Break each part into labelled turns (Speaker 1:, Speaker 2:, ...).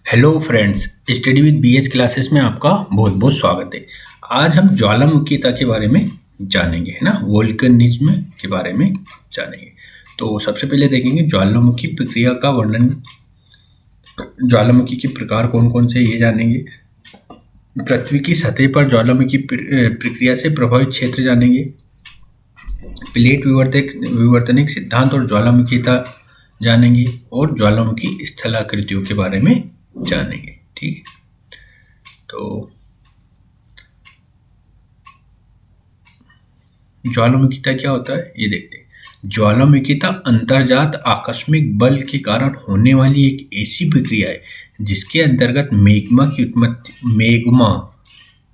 Speaker 1: Hello friends, study with BH classes में आपका बहुत बहुत स्वागत है। आज हम ज्वालामुखीता के बारे में जानेंगे, है ना, वोल्केनिज्म के बारे में जानेंगे। तो सबसे पहले देखेंगे ज्वालामुखी प्रक्रिया का वर्णन, ज्वालामुखी के प्रकार कौन कौन से ये जानेंगे। पृथ्वी की सतह पर ज्वालामुखी प्रक्रिया से प्रभावित क्षेत्र जानेंगे। प्लेट विवर्तनिक सिद्धांत और ज्वालामुखीता जानेंगे और ज्वालामुखी स्थलाकृतियों के बारे में जानेंगे। ठीक है, तो ज्वालामुखीता क्या होता है ये देखते हैं। ज्वालामुखीता अंतर्जात आकस्मिक बल के कारण होने वाली एक ऐसी प्रक्रिया है जिसके अंतर्गत मैग्मा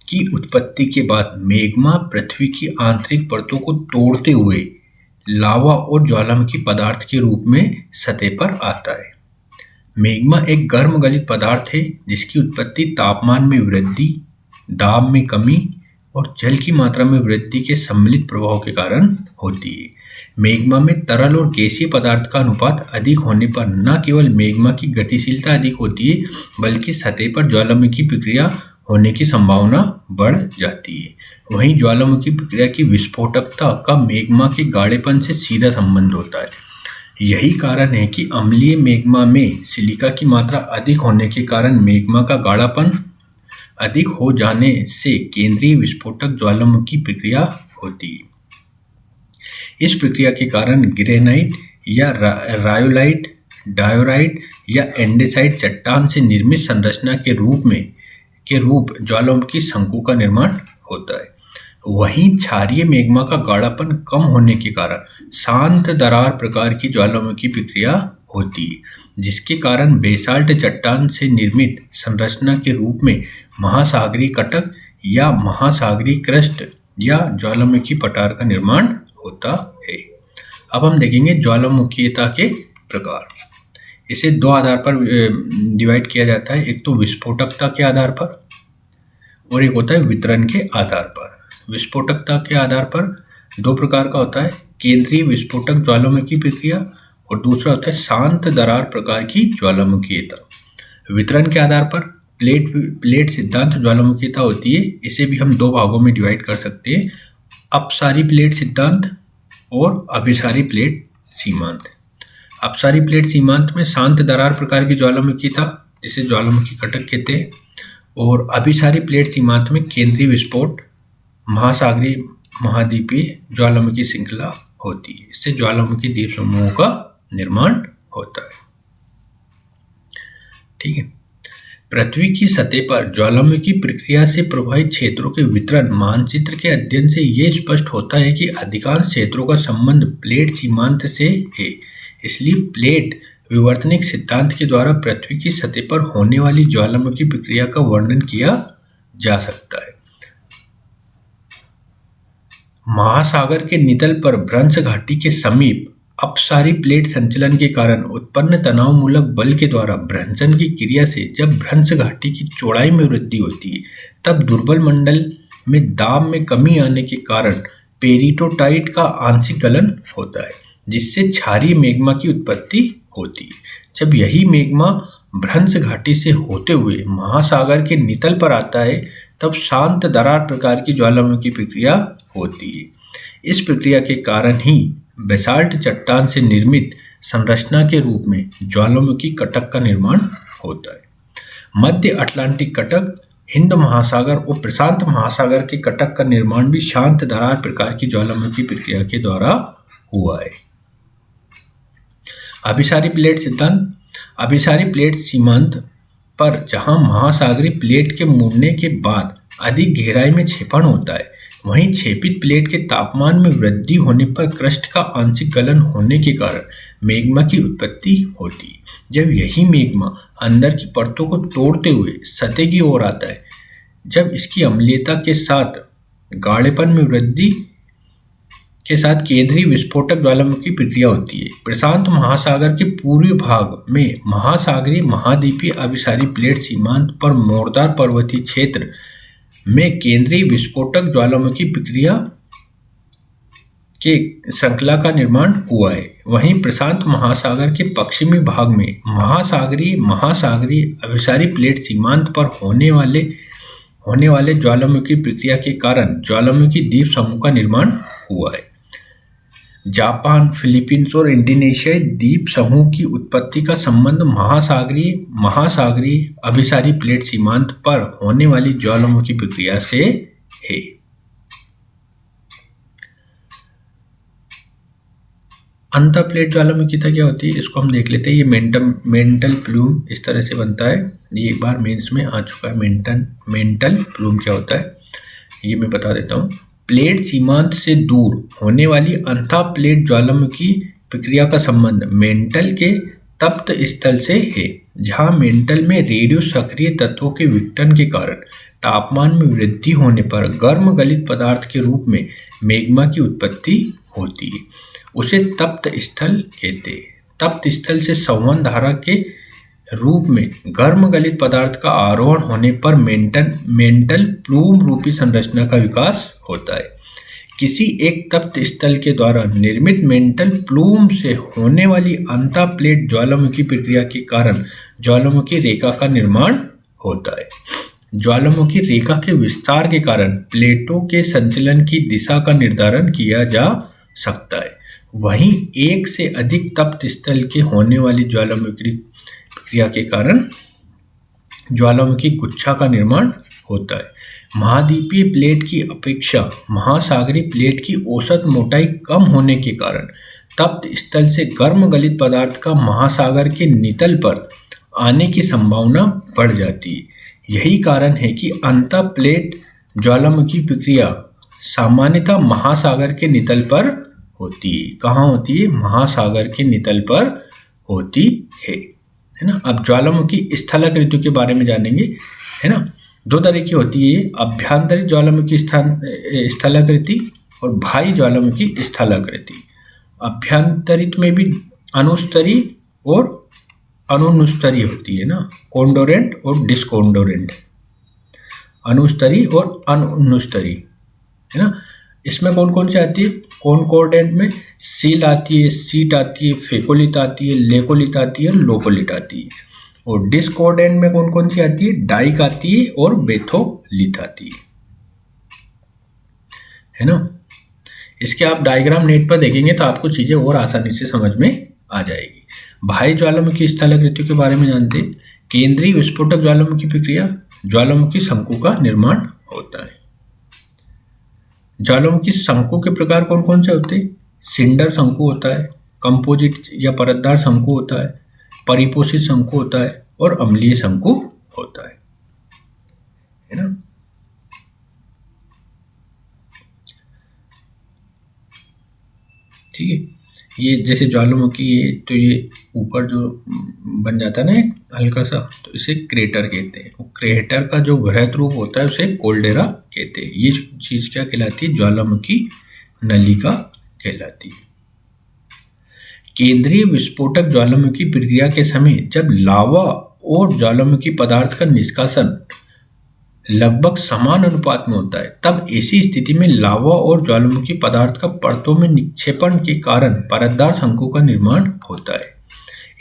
Speaker 1: की उत्पत्ति के बाद मैग्मा पृथ्वी की आंतरिक परतों को तोड़ते हुए लावा और ज्वालामुखी पदार्थ के रूप में सतह पर आता है। मैग्मा एक गर्म गलित पदार्थ है जिसकी उत्पत्ति तापमान में वृद्धि, दाब में कमी और जल की मात्रा में वृद्धि के सम्मिलित प्रभाव के कारण होती है। मैग्मा में तरल और गैसीय पदार्थ का अनुपात अधिक होने पर न केवल मैग्मा की गतिशीलता अधिक होती है बल्कि सतह पर ज्वालामुखी प्रक्रिया होने की संभावना बढ़ जाती है। वहीं ज्वालामुखी प्रक्रिया की विस्फोटकता का मैग्मा के गाढ़ेपन से सीधा संबंध होता है। यही कारण है कि अम्लीय मैग्मा में सिलिका की मात्रा अधिक होने के कारण मैग्मा का गाढ़ापन अधिक हो जाने से केंद्रीय विस्फोटक ज्वालामुखी प्रक्रिया होती है। इस प्रक्रिया के कारण ग्रेनाइट या रायोलाइट, डायोराइट या एंडेसाइट चट्टान से निर्मित संरचना के रूप ज्वालामुखी शंकु का निर्माण होता है। वहीं क्षारीय मैग्मा का गाढ़ापन कम होने के कारण शांत दरार प्रकार की ज्वालामुखी प्रक्रिया होती है, जिसके कारण बेसाल्ट चट्टान से निर्मित संरचना के रूप में महासागरीय कटक या महासागरीय क्रस्ट या ज्वालामुखी पठार का निर्माण होता है। अब हम देखेंगे ज्वालामुखीता के प्रकार। इसे दो आधार पर डिवाइड किया जाता है, एक तो विस्फोटकता के आधार पर और एक होता है वितरण के आधार पर। विस्फोटकता के आधार पर दो प्रकार का होता है, केंद्रीय विस्फोटक ज्वालामुखी प्रक्रिया और दूसरा होता है शांत दरार प्रकार की ज्वालामुखीता। वितरण के आधार पर प्लेट सिद्धांत ज्वालामुखीता होती है। इसे भी हम दो भागों में डिवाइड कर सकते हैं, अपसारी प्लेट सिद्धांत और अभिसारी प्लेट सीमांत। अपसारी प्लेट सीमांत में शांत दरार प्रकार की ज्वालामुखीता जिसे ज्वालामुखी कटक कहते हैं, और अभिसारी प्लेट सीमांत में केंद्रीय विस्फोट महासागरीय महाद्वीपीय ज्वालामुखी श्रृंखला होती है। इससे ज्वालामुखी द्वीप समूहों का निर्माण होता है। ठीक है, पृथ्वी की सतह पर ज्वालामुखी प्रक्रिया से प्रभावित क्षेत्रों के वितरण मानचित्र के अध्ययन से यह स्पष्ट होता है कि अधिकांश क्षेत्रों का संबंध प्लेट सीमांत से है। इसलिए प्लेट विवर्तनिक सिद्धांत के द्वारा पृथ्वी की सतह पर होने वाली ज्वालामुखी प्रक्रिया का वर्णन किया जा सकता है। महासागर के नितल पर भ्रंश घाटी के समीप अपसारी प्लेट संचलन के कारण उत्पन्न तनाव मूलक बल के द्वारा भ्रंशन की क्रिया से जब भ्रंश घाटी की चौड़ाई में वृद्धि होती है तब दुर्बल मंडल में दाब में कमी आने के कारण पेरिटोटाइट का आंशिक गलन होता है, जिससे क्षारीय मैग्मा की उत्पत्ति होती है। जब यही मैग्मा भ्रंश घाटी से होते हुए महासागर के नितल पर आता है तब शांत दरार प्रकार की ज्वालामुखी प्रक्रिया होती है। इस प्रक्रिया के कारण ही बेसाल्ट चट्टान से निर्मित संरचना के रूप में ज्वालामुखी कटक का निर्माण होता है। मध्य अटलांटिक कटक, हिंद महासागर और प्रशांत महासागर के कटक का निर्माण भी शांत दरार प्रकार की ज्वालामुखी प्रक्रिया के द्वारा हुआ है। अभिसारी प्लेट सिद्धांत। अभिसारी प्लेट सीमांत पर जहां महासागरीय प्लेट के मुड़ने के बाद अधिक गहराई में क्षेपण होता है, वहीं क्षेपित प्लेट के तापमान में वृद्धि होने पर क्रस्ट का आंशिक गलन होने के कारण मैग्मा की उत्पत्ति होती है। जब यही मैग्मा अंदर की परतों को तोड़ते हुए सतह की ओर आता है, जब इसकी अम्लीयता के साथ गाढ़ेपन में वृद्धि के साथ केंद्रीय विस्फोटक ज्वालामुखी प्रक्रिया होती है। प्रशांत महासागर के पूर्वी भाग में महासागरीय महाद्वीपीय अभिसारी प्लेट सीमांत पर मोरदार पर्वतीय क्षेत्र में केंद्रीय विस्फोटक ज्वालामुखी प्रक्रिया के श्रृंखला का निर्माण हुआ है। वहीं प्रशांत महासागर के पश्चिमी भाग में महासागरीय अभिसारी प्लेट सीमांत पर होने वाले ज्वालामुखी प्रक्रिया के कारण ज्वालामुखी द्वीप समूह का निर्माण हुआ है। जापान, फिलीपींस और इंडोनेशियाई द्वीप समूह की उत्पत्ति का संबंध महासागरीय अभिसारी प्लेट सीमांत पर होने वाली ज्वालामुखी प्रक्रिया से है। अंतर प्लेट ज्वालामुखीता क्या होती है, इसको हम देख लेते हैं। ये मेंटल प्लूम इस तरह से बनता है। ये एक बार मेंस में आ चुका है। मेंटल प्लूम क्या होता है ये मैं बता देता हूँ। प्लेट सीमांत से दूर होने वाली अंतः प्लेट ज्वालामुखी प्रक्रिया का संबंध मेंटल के तप्त स्थल से है, जहाँ मेंटल में रेडियो सक्रिय तत्वों के विघटन के कारण तापमान में वृद्धि होने पर गर्म गलित पदार्थ के रूप में मैग्मा की उत्पत्ति होती है। उसे तप्त स्थल कहते हैं। तप्त स्थल से संवहन धारा के रूप में गर्म गलित पदार्थ का आरोहण होने पर मेंटल प्लूम रूपी संरचना का विकास होता है। किसी एक तप्त स्थल के द्वारा निर्मित मेंटल प्लूम से होने वाली अंतः प्लेट ज्वालामुखी प्रक्रिया के कारण ज्वालामुखी रेखा का निर्माण होता है। ज्वालामुखी रेखा के विस्तार के कारण प्लेटों के संचलन की दिशा का निर्धारण किया जा सकता है। वहीं एक से अधिक तप्त स्थल के होने वाली ज्वालामुखी प्रक्रिया के कारण ज्वालामुखी गुच्छा का निर्माण होता है। महाद्वीपीय प्लेट की अपेक्षा महासागरीय प्लेट की औसत मोटाई कम होने के कारण तप्त स्थल से गर्म गलित पदार्थ का महासागर के नितल पर आने की संभावना बढ़ जाती है। यही कारण है कि अंतः प्लेट ज्वालामुखी प्रक्रिया सामान्यतः महासागर के नितल पर होती है। कहाँ होती है? महासागर के नितल पर होती है ना। अब ज्वालामुखी स्थलाकृति के बारे में जानेंगे, है ना। दो तरह की होती है, अभ्यंतरित ज्वालामुखी स्थलाकृति और बाह्य ज्वालामुखी स्थलाकृति। अभ्यंतरित में भी अनुस्तरी और अनुनुस्तरी होती है ना, कोंडोरेंट और डिस्कोंडोरेंट, अनुस्तरी और अनुनुस्तरी, है ना। इसमें कौन कौन सी आती है? कॉनकॉर्डेंट में सील आती है, सीट आती है, फेकोलित आती है, लेकोलित आती है, लोकोलिट आती है। और डिस्कॉर्डेंट में कौन कौन सी आती है? डाइक आती है और बेथोलित आती है ना। इसके आप डायग्राम नेट पर देखेंगे तो आपको चीजें और आसानी से समझ में आ जाएगी। बाह्य ज्वालामुखी स्थलाकृतियों के बारे में जानते हैं। केंद्रीय विस्फोटक ज्वालामुखी प्रक्रिया, ज्वालामुखी शंकु का निर्माण होता है। ज्वालामुखी शंकु के प्रकार कौन कौन से होते हैं? सिंडर शंकु होता है, कंपोजिट या परतदार शंकु होता है, परिपोषित शंकु होता है और अम्लीय शंकु होता है ना। ठीक है, ये जैसे ज्वालामुखी है तो ये ऊपर जो बन जाता है ना एक हल्का सा, तो इसे क्रेटर कहते हैं। क्रेटर का जो वृहत रूप होता है उसे कोल्डेरा कहते हैं। ये चीज क्या कहलाती है? ज्वालामुखी नलिका कहलाती है। केंद्रीय विस्फोटक ज्वालामुखी प्रक्रिया के समय जब लावा और ज्वालामुखी पदार्थ का निष्कासन लगभग समान अनुपात में होता है, तब ऐसी स्थिति में लावा और ज्वालामुखी पदार्थ का परतों में निक्षेपण के कारण परतदार शंकु का निर्माण होता है।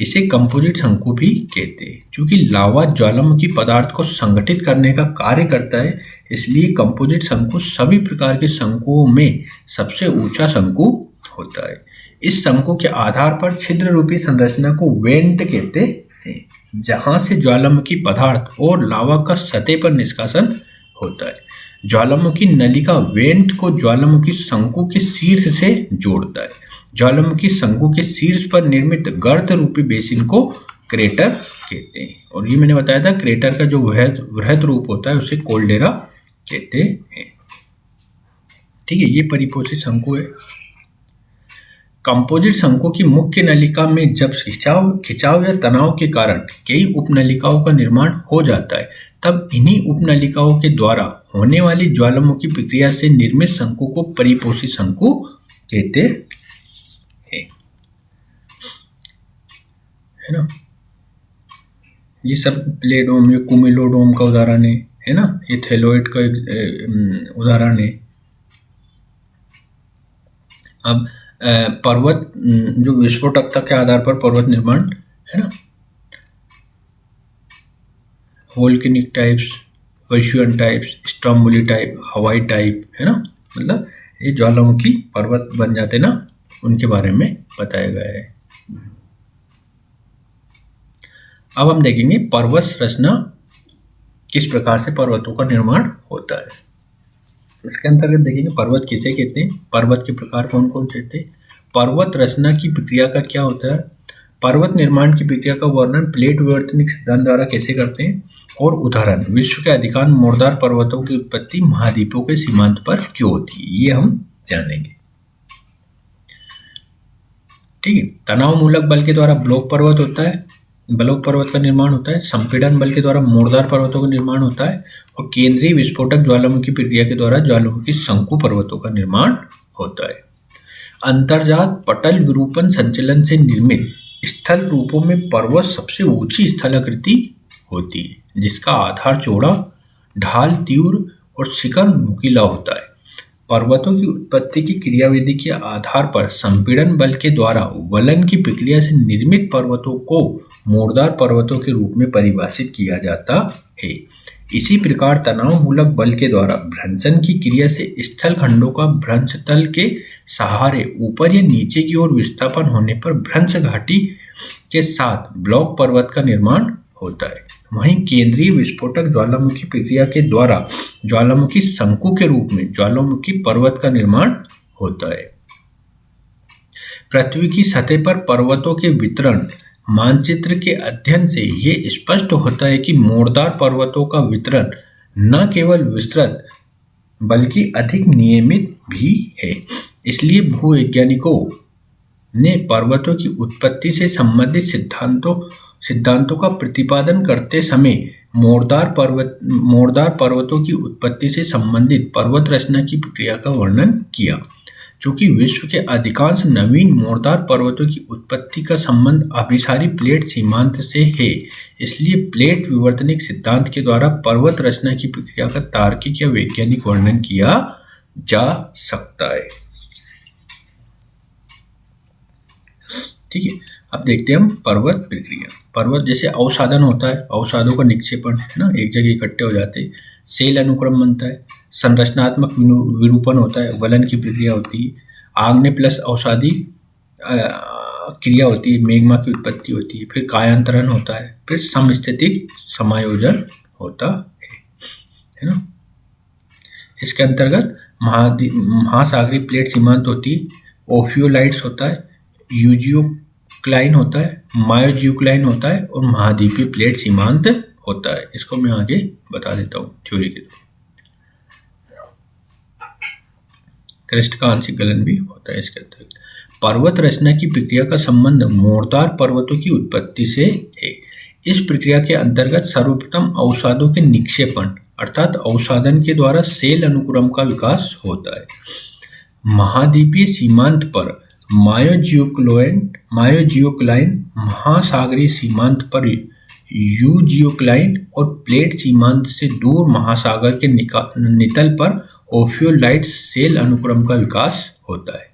Speaker 1: इसे कंपोजिट शंकु भी कहते हैं। क्योंकि लावा ज्वालामुखी पदार्थ को संगठित करने का कार्य करता है, इसलिए कंपोजिट शंकु सभी प्रकार के शंकुओं में सबसे ऊंचा शंकु होता है। इस शंकु के आधार पर छिद्र रूपी संरचना को वेंट कहते हैं, जहां से ज्वालामुखी पदार्थ और लावा का सतह पर निष्कासन होता है। ज्वालामुखी नलिका वेंट को ज्वालामुखी शंकु के शीर्ष से जोड़ता है। ज्वालामुखी शंकु के शीर्ष पर निर्मित गर्त रूपी बेसिन को क्रेटर कहते हैं। और ये मैंने बताया था, क्रेटर का जो वृहत रूप होता है उसे कोल्डेरा कहते हैं। ठीक है, ये परिपोषित शंकु है। कंपोजिट शंकु की मुख्य नलिका में जब खिंचाव या तनाव के कारण कई उपनलिकाओं का निर्माण हो जाता है, तब इन्हीं उपनलिकाओं के द्वारा होने वाली ज्वालामुखी प्रक्रिया से निर्मित शंकु को परिपोषित शंकु कहते हैं, है ना। ये सब प्लेडोम, ये कुमिलोडोम का उदाहरण है ना, ये थैलोइड का एक उदाहरण है। अब पर्वत जो विस्फोटकता के आधार पर पर्वत निर्माण है ना, volcanic types, Vesuvian types, Stromboli type, Hawaii type, है ना, मतलब ये ज्वालामुखी पर्वत बन जाते ना, उनके बारे में बताया गया है। अब हम देखेंगे पर्वत संरचना, किस प्रकार से पर्वतों का निर्माण होता है। इसके अंतर्गत देखेंगे पर्वत किसे कहते हैं, पर्वत के प्रकार कौन कौन से थे, पर्वत रचना की प्रक्रिया का क्या होता है, पर्वत निर्माण की प्रक्रिया का वर्णन प्लेट विवर्तनिक सिद्धांत द्वारा कैसे करते हैं, और उदाहरण विश्व के अधिकांश मोड़दार पर्वतों की उत्पत्ति महाद्वीपों के सीमांत पर क्यों होती है, ये हम जानेंगे। ठीक है, तनाव मूलक बल के द्वारा ब्लॉक पर्वत होता है, ब्लॉक पर्वत का निर्माण होता है, संपीड़न बल के द्वारा मोड़दार पर्वतों का निर्माण होता है, और केंद्रीय विस्फोटक ज्वालामुखी प्रक्रिया के द्वारा ज्वालामुखी शंकु पर्वतों का निर्माण होता है। अंतर्जात पटल विरूपण संचलन से निर्मित स्थल रूपों में पर्वत सबसे ऊंची स्थलाकृति होती है, जिसका आधार चौड़ा, ढाल तीव्र और शिखर नुकीला होता है। पर्वतों की उत्पत्ति की क्रियाविधि के आधार पर संपीड़न बल के द्वारा वलन की प्रक्रिया से निर्मित पर्वतों को मोड़दार पर्वतों के रूप में परिभाषित किया जाता है। इसी प्रकार तनाव मूलक बल के द्वारा भ्रंशन की क्रिया से स्थल खंडों का भ्रंश तल के सहारे ऊपर या नीचे की ओर विस्थापन होने पर भ्रंश घाटी के साथ ब्लॉक पर्वत का निर्माण होता है। वहीं केंद्रीय विस्फोटक ज्वालामुखी प्रक्रिया के द्वारा ज्वालामुखी शंकु के रूप में ज्वालामुखी पर्वत का निर्माण होता है। पृथ्वी की सतह पर पर्वतों के वितरण मानचित्र के अध्ययन से ये स्पष्ट होता है कि मोड़दार पर्वतों का वितरण न केवल विस्तृत बल्कि अधिक नियमित भी है। इसलिए भूवैज्ञानिकों ने पर्वतों की उत्पत्ति से संबंधित सिद्धांतों का प्रतिपादन करते समय मोड़दार पर्वतों की उत्पत्ति से संबंधित पर्वत रचना की प्रक्रिया का वर्णन किया। चूंकि विश्व के अधिकांश नवीन मोड़दार पर्वतों की उत्पत्ति का संबंध अभिसारी प्लेट सीमांत से है, इसलिए प्लेट विवर्तनिक सिद्धांत के द्वारा पर्वत रचना की प्रक्रिया का तार्किक या वैज्ञानिक वर्णन किया जा सकता है। ठीक है, अब देखते हैं हम पर्वत प्रक्रिया। पर्वत जैसे अवसादन होता है, अवसादों का निक्षेपण है ना, एक जगह इकट्ठे हो जाते हैं, सेल अनुक्रम बनता है, संरचनात्मक विरूपण होता है, वलन की प्रक्रिया होती है, आग्नेय प्लस अवसादी क्रिया होती है, मैग्मा की उत्पत्ति होती है, फिर कायांतरण होता है, फिर समस्थितिक समायोजन होता है ना। इसके अंतर्गत महासागरीय प्लेट सीमांत होती है, ओफियोलाइट्स होता है, यूजियोक्लाइन होता है, मायोजियोक्लाइन होता है, और महाद्वीपीय प्लेट सीमांत होता है। इसको मैं आगे बता देता हूँ थ्योरी के द्वारा। क्रस्ट का आंशिक गलन भी होता है इसके अंतर्गत। पर्वत रचना की प्रक्रिया का संबंध मोड़दार पर्वतों की उत्पत्ति से है। इस प्रक्रिया के अंतर्गत सर्वप्रथम अवसादों के निक्षेपण अर्थात अवसादन के द्वारा सेल अनुक्रम का विकास होता है। महाद्वीपीय सीमांत पर मायोजियोक्लाइन, महासागरीय सीमांत पर यूजियोक्लाइन और प्लेट सीमांत से दूर महासागर के नितल पर ओफियोलाइट सेल अनुक्रम का विकास होता है।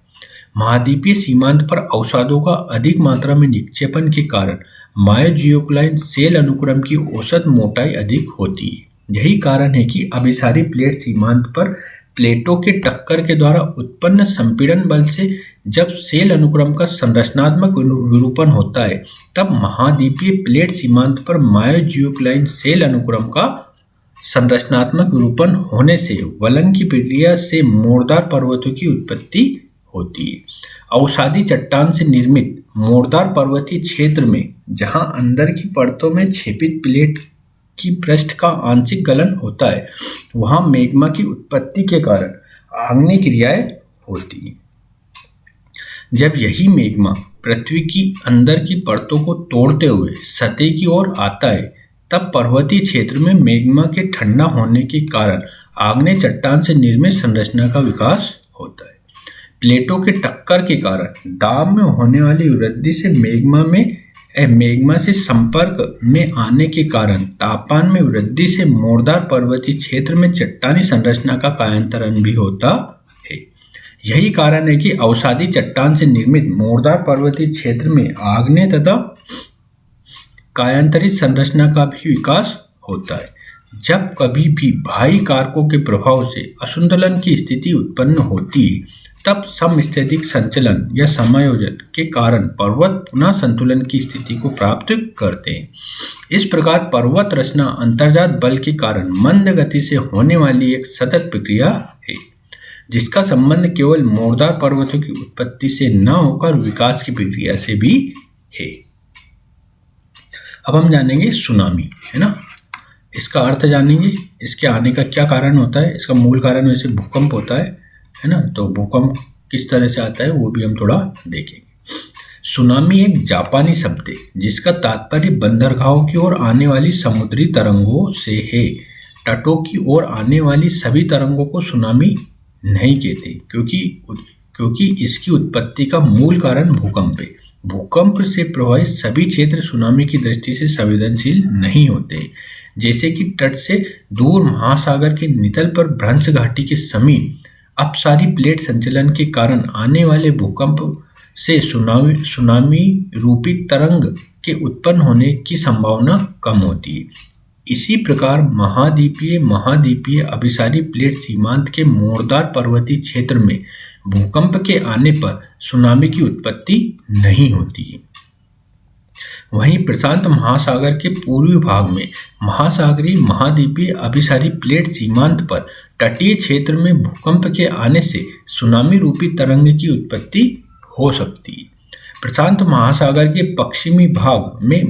Speaker 1: महाद्वीपीय सीमांत पर अवसादों का अधिक मात्रा में निक्षेपण के कारण मायोजियोक्लाइन सेल अनुक्रम की औसत मोटाई अधिक होती है। यही कारण है कि अभिसारी प्लेट सीमांत पर प्लेटों के टक्कर के द्वारा उत्पन्न संपीड़न बल से जब सेल अनुक्रम का संरचनात्मक विरूपण होता है, तब महाद्वीपीय प्लेट सीमांत पर मायोजियोक्लाइन सेल अनुक्रम का संरचनात्मक विरूपण होने से वलन की प्रक्रिया से मोड़दार पर्वतों की उत्पत्ति होती है। अवसादी चट्टान से निर्मित मोड़दार पर्वतीय क्षेत्र में जहां अंदर की परतों में छेपित प्लेट की पृष्ठ का आंशिक गलन होता है, वहां मैग्मा की उत्पत्ति के कारण आग्नेय क्रियाएं होती हैं। जब यही मैग्मा पृथ्वी की अंदर की परतों को तोड़ते हुए सतह की ओर आता है, तब पर्वतीय क्षेत्र में मैग्मा के ठंडा होने के कारण आग्नेय चट्टान से निर्मित संरचना का विकास होता है। प्लेटों के टक्कर के कारण दाब में होने वाली वृद्धि से मैग्मा से संपर्क में आने के कारण तापमान में वृद्धि से मोड़दार पर्वतीय क्षेत्र में चट्टानी संरचना का कायांतरण भी होता है। यही कारण है कि अवसादी चट्टान से निर्मित मोरदार पर्वतीय क्षेत्र में आग्नेय तथा कायांतरित संरचना का भी विकास होता है। जब कभी भी बाह्य कारकों के प्रभाव से असंतुलन की स्थिति उत्पन्न होती है, तब समस्थैतिक संचलन या समायोजन के कारण पर्वत पुनः संतुलन की स्थिति को प्राप्त करते हैं। इस प्रकार पर्वत रचना अंतर्जात बल के कारण मंद गति से होने वाली एक सतत प्रक्रिया है, जिसका संबंध केवल मोरदार पर्वतों की उत्पत्ति से न होकर विकास की प्रक्रिया से भी है। अब हम जानेंगे सुनामी, है ना। इसका अर्थ जानेंगे, इसके आने का क्या कारण होता है। इसका मूल कारण वैसे भूकंप होता है ना। तो भूकंप किस तरह से आता है वो भी हम थोड़ा देखेंगे। सुनामी एक जापानी शब्द है जिसका तात्पर्य बंदरगाहों की ओर आने वाली समुद्री तरंगों से है। तटों की ओर आने वाली सभी तरंगों को सुनामी नहीं कहते, क्योंकि इसकी उत्पत्ति का मूल कारण भूकंप है। भूकंप से प्रभावित सभी क्षेत्र सुनामी की दृष्टि से संवेदनशील नहीं होते। जैसे कि तट से दूर महासागर के नितल पर भ्रंश घाटी के समीप अपसारी प्लेट संचलन के कारण आने वाले भूकंप से सुनामी रूपी तरंग के उत्पन्न होने की संभावना कम होती है। इसी प्रकार महाद्वीपीय अभिसारी प्लेट सीमांत के मोरदार पर्वतीय क्षेत्र में भूकंप के आने पर सुनामी की उत्पत्ति नहीं होती है। वहीं प्रशांत महासागर के पूर्वी भाग में महासागरीय महाद्वीपीय अभिसारी प्लेट सीमांत पर तटीय क्षेत्र में भूकंप के आने से सुनामी रूपी तरंग की उत्पत्ति हो सकती है। प्रशांत महासागर के पश्चिमी भाग में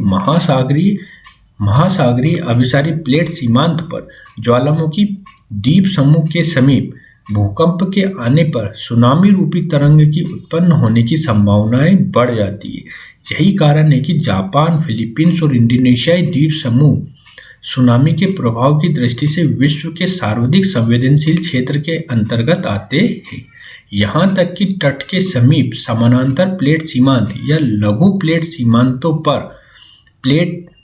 Speaker 1: महासागरीय अभिसारी प्लेट सीमांत पर ज्वालामुखी द्वीप समूह के समीप भूकंप के आने पर सुनामी रूपी तरंग की उत्पन्न होने की संभावनाएं बढ़ जाती है। यही कारण है कि जापान, फिलीपींस और इंडोनेशियाई द्वीप समूह सुनामी के प्रभाव की दृष्टि से विश्व के सर्वाधिक संवेदनशील क्षेत्र के अंतर्गत आते हैं। यहाँ तक कि तट के समीप समानांतर प्लेट सीमांत या लघु प्लेट सीमांतों पर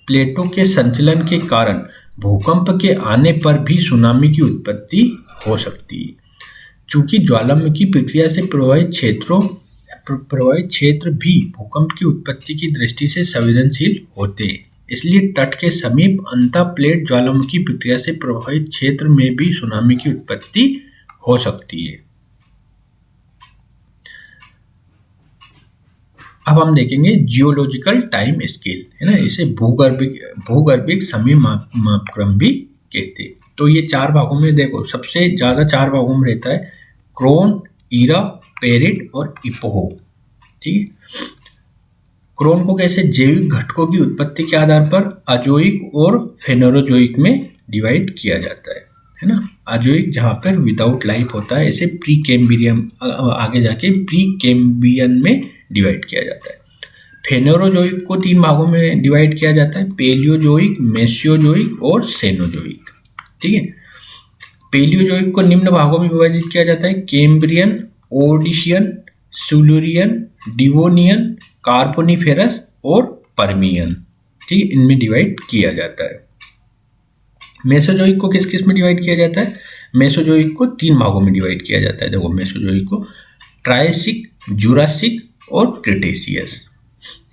Speaker 1: प्लेटों के संचलन के कारण भूकंप के आने पर भी सुनामी की उत्पत्ति हो सकती है। चूंकि ज्वालामुखी प्रक्रिया से प्रभावित क्षेत्र भी भूकंप की उत्पत्ति की दृष्टि से संवेदनशील होते हैं, इसलिए तट के समीप अंतः प्लेट ज्वालामुखी प्रक्रिया से प्रभावित क्षेत्र में भी सुनामी की उत्पत्ति हो सकती है। अब हम देखेंगे जियोलॉजिकल टाइम स्केल, है ना। इसे भूगर्भिक समय मापक्रम भी कहते हैं। तो ये 4 भागों में देखो, सबसे ज्यादा 4 भागों में रहता है क्रोन, ईरा, पेरिड और इपोह। ठीक है। क्रोन को कैसे जैविक घटकों की उत्पत्ति के आधार पर अजोइक और फेनोरोजोइक में डिवाइड किया जाता है ना। अजोइक जहां पर विदाउट लाइफ होता है, इसे प्री कैम्ब्रियन, आगे जाके प्री कैम्ब्रियन में डिवाइड किया जाता है। फेनोरोजोइक को 3 भागों में डिवाइड किया जाता है, पेलियोजोइक, मेसियोजोइक और सेनोजोइक। ठीक है। पेलियोजोइक को निम्न भागों में विभाजित किया जाता है, कैम्ब्रियन, ओर्डिशियन, सिल्यूरियन, डिवोनियन, कार्बोनिफेरस और पर्मियन। ठीक है, इनमें डिवाइड किया जाता है। मेसोजोइक को किस किस में डिवाइड किया जाता है? मेसोजोइक को 3 भागों में डिवाइड किया जाता है। देखो, मेसोजोइक को ट्रायसिक, जुरासिक और क्रिटेशियस,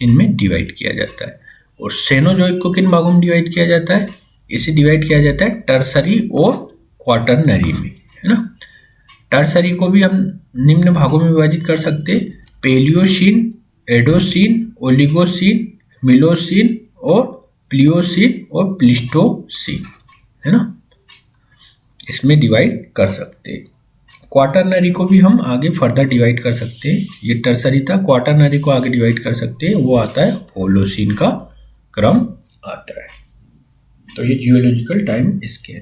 Speaker 1: इनमें डिवाइड किया जाता है। और सेनोजोइक को किन भागों में डिवाइड किया जाता है? इसे डिवाइड किया जाता है टर्सरी और क्वाटरनरी में, है ना। टर्सरी को भी हम निम्न भागों में विभाजित कर सकते हैं, पेलियोसीन, एडोसीन, ओलिगोसीन, मिलोसीन और प्लियोसीन और प्लिस्टोसीन, है ना। इसमें डिवाइड कर सकते हैं। क्वाटरनरी को भी हम आगे फर्दर डिवाइड कर सकते हैं। ये टर्सरी था, क्वाटरनरी को आगे डिवाइड कर सकते हैं, वो आता है होलोसीन का क्रम आता है। तो ये जियोलॉजिकल टाइम स्केल।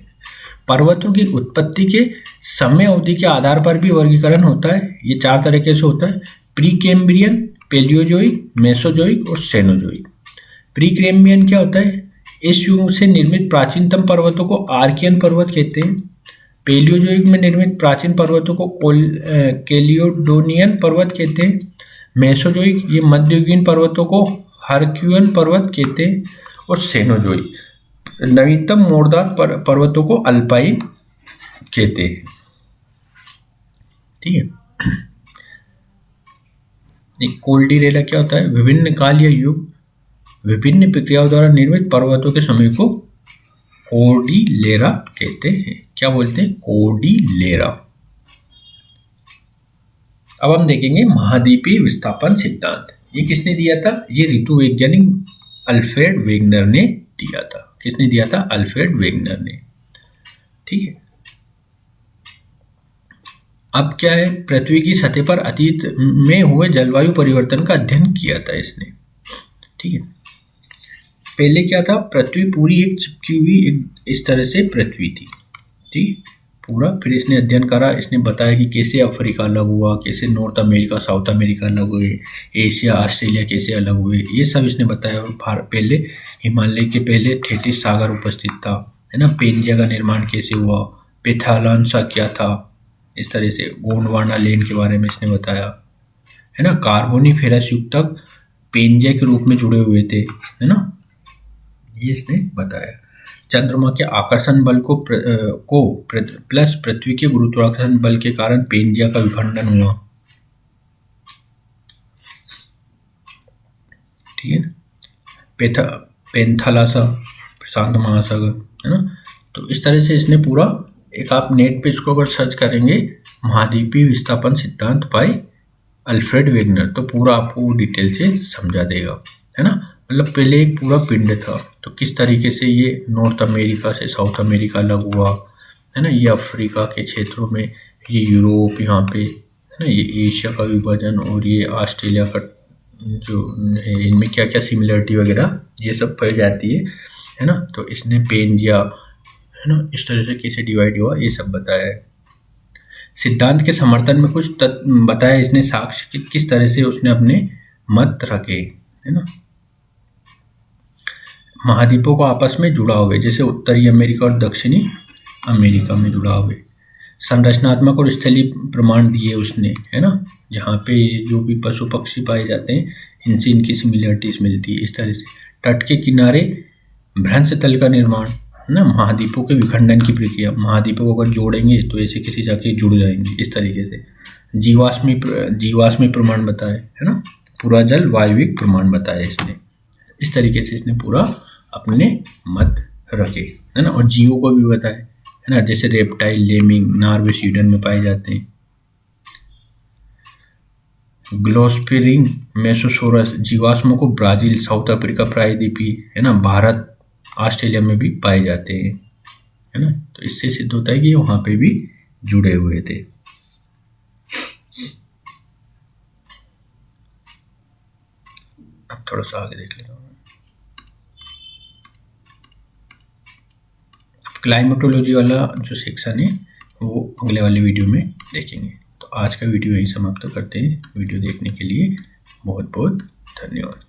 Speaker 1: पर्वतों की उत्पत्ति के समय अवधि के आधार पर भी वर्गीकरण होता है। ये 4 तरीके से होता है, प्री कैम्ब्रियन, पेलियोजोइक, मेसोजोइक और सेनोजोइक। प्री कैम्ब्रियन क्या होता है? इस युग से निर्मित प्राचीनतम पर्वतों को आर्कियन पर्वत कहते हैं। पेलियोजोइक में निर्मित प्राचीन पर्वतों को कैलियोडोनियन पर्वत कहते हैं। मेसोजोइक, ये मध्ययुगीन पर्वतों को हर्क्यूअन पर्वत कहते हैं। और सेनोजोइक, नवीनतम मोरदार पर्वतों को अल्पाइन कहते हैं। ठीक है। कोल्डिरेला क्या होता है? विभिन्न काल या युग विभिन्न प्रक्रियाओं द्वारा निर्मित पर्वतों के समूह को कोर्डिलेरा कहते हैं। क्या बोलते हैं? कोर्डिलेरा। अब हम देखेंगे महाद्वीपीय विस्थापन सिद्धांत। ये किसने दिया था? ये ऋतु वैज्ञानिक अल्फ्रेड वेगनर ने दिया था। किसने दिया था? अल्फ्रेड वेगनर ने। ठीक है। अब क्या है? पृथ्वी की सतह पर अतीत में हुए जलवायु परिवर्तन का अध्ययन किया था इसने। ठीक है। पहले क्या था? पृथ्वी पूरी एक चिपकी हुई एक इस तरह से पृथ्वी थी। ठीक, पूरा। फिर इसने अध्ययन करा, इसने बताया कि कैसे अफ्रीका अलग हुआ, कैसे नॉर्थ अमेरिका साउथ अमेरिका अलग हुए, एशिया ऑस्ट्रेलिया कैसे अलग हुए, ये सब इसने बताया। और पहले हिमालय के पहले थेटिस सागर उपस्थित था, है ना। पेंजिया का निर्माण कैसे हुआ, पिथालांसा क्या था, इस तरह से गोंडवाना लेन के बारे में इसने बताया, है ना। कार्बोनिफेरस युग तक पेंजिया के रूप में जुड़े हुए थे, है ना, ये इसने बताया। चंद्रमा के आकर्षण बल को प्लस पृथ्वी के गुरुत्वाकर्षण बल के कारण पेंजिया का विखंडन हुआ। ठीक है ना। पेंथालासा प्रशांत महासागर, है ना। तो इस तरह से इसने पूरा एक, आप नेट पे इसको अगर सर्च करेंगे महाद्वीपीय विस्थापन सिद्धांत बाय अल्फ्रेड वेगनर, तो पूरा आपको डिटेल से समझा देगा, है ना। मतलब पहले एक पूरा पिंड था, तो किस तरीके से ये नॉर्थ अमेरिका से साउथ अमेरिका अलग हुआ, है ना। ये अफ्रीका के क्षेत्रों में, ये यूरोप यहाँ पे, है ना, ये एशिया का विभाजन, और ये ऑस्ट्रेलिया का जो, इनमें क्या क्या सिमिलरिटी वगैरह ये सब पाई जाती है ना। तो इसने पेंजिया, है ना, इस तरह से कैसे डिवाइड हुआ ये सब बताया है। सिद्धांत के समर्थन में कुछ बताया इसने, साक्ष्य कि किस तरह से उसने अपने मत रखे, है ना। महाद्वीपों को आपस में जुड़ा हुए, जैसे उत्तरी अमेरिका और दक्षिणी अमेरिका में जुड़ा हुए। संरचनात्मक और स्थलीय प्रमाण दिए उसने, है ना। जहाँ पे जो भी पशु पक्षी पाए जाते हैं इनसे इनकी सिमिलरिटीज मिलती है। इस तरह से तट के किनारे भ्रंश तल का निर्माण, है ना। महाद्वीपों के विखंडन की प्रक्रिया, महाद्वीपों को अगर जोड़ेंगे तो ऐसे किसी जाके जुड़ जाएंगे, इस तरीके से। जीवाश्मी प्रमाण बताए, है ना। पूरा जल वायविक प्रमाण बताया इसने। इस तरीके से इसने पूरा अपने मत रखे, है ना। और जीवों को भी बताया, है ना, जैसे रेप्टाइल, लेमिंग, नार्वे स्वीडन में पाए जाते हैं। ग्लोस्पिरिंग मेसोसोरस जीवाश्मों को ब्राजील, साउथ अफ्रीका प्रायद्वीपीय, है ना, भारत, ऑस्ट्रेलिया में भी पाए जाते हैं, है ना। तो इससे सिद्ध होता है कि वहां पे भी जुड़े हुए थे। अब थोड़ा सा आगे देख लेता हूँ। क्लाइमेटोलॉजी वाला जो सेक्शन है वो अगले वाले वीडियो में देखेंगे। तो आज का वीडियो यही समाप्त करते हैं। वीडियो देखने के लिए बहुत बहुत धन्यवाद।